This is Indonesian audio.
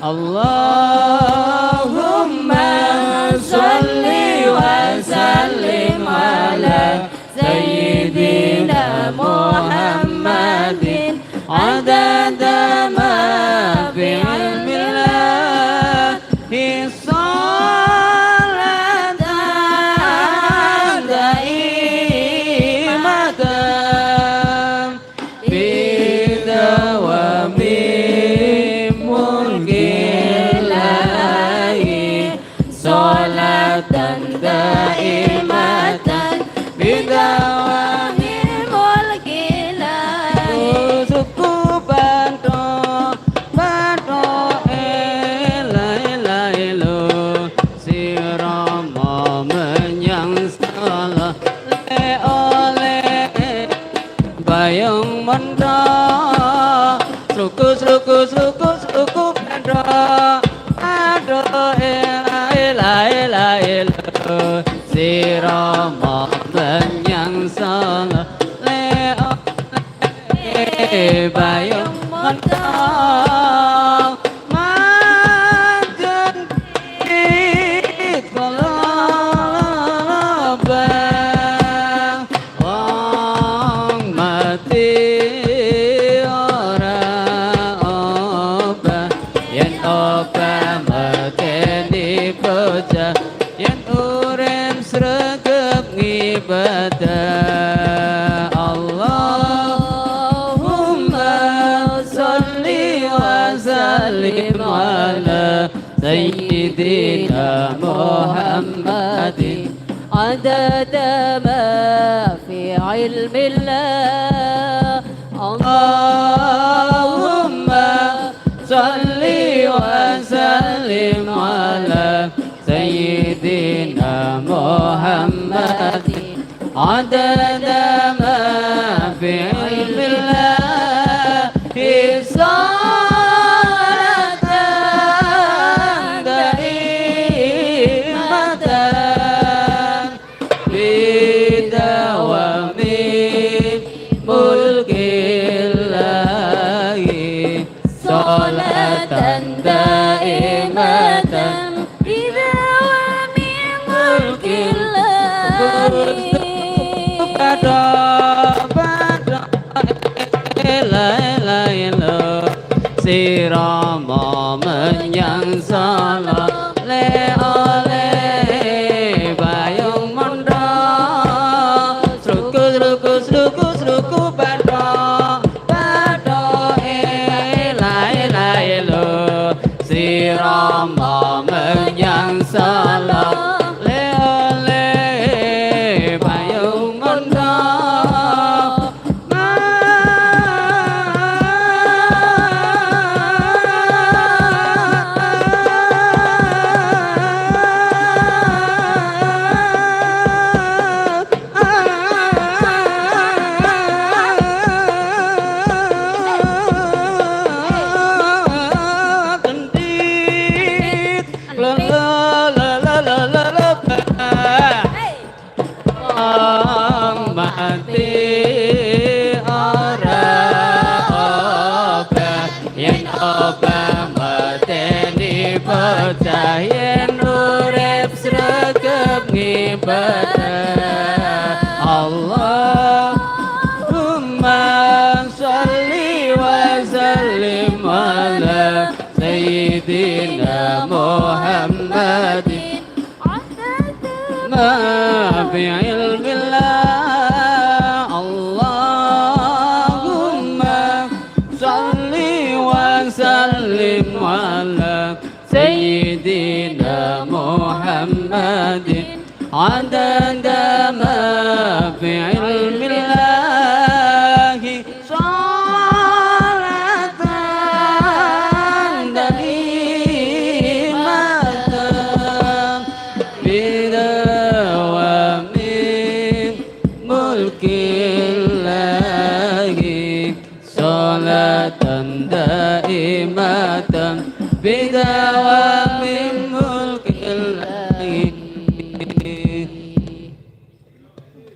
Allahumma salli wa sallim ala Sayyidina Muhammadin adada ma fi ilmillahi salatan daimatan bidawami mulkillahi salatan daimatan bidawami mulkillahi suku bantu bantu elo sirama menyang salah le oleh bayang manda suku bantu aduh elo sirama menyang salah le oleh bayang manda yen urip sregep ngibadah Allahumma sholli wa sallim ala Sayyidina Muhammadin adada ma fi ilmillah Allahumma sholli wa sallim ala Sayyidina Muhammadin adada ma fi ilmillahi salatan daimatan bidawami mulkillahi salatan daimatan sirama menyang salah le oleh bayang manda struku bado elo sirama menyang salah le oleh bayang manda yen urip sregep ngibadah Allahumma sholli wa sallim ala Sayyidina Muhammadin ma fi ilmillah Allahumma sholli wa sallim ala Sayyidina Muhammadin adada ma fi ilmillahi salatan daimatan bidawami mulkillahi salatan daimatan bidawami mulkillahi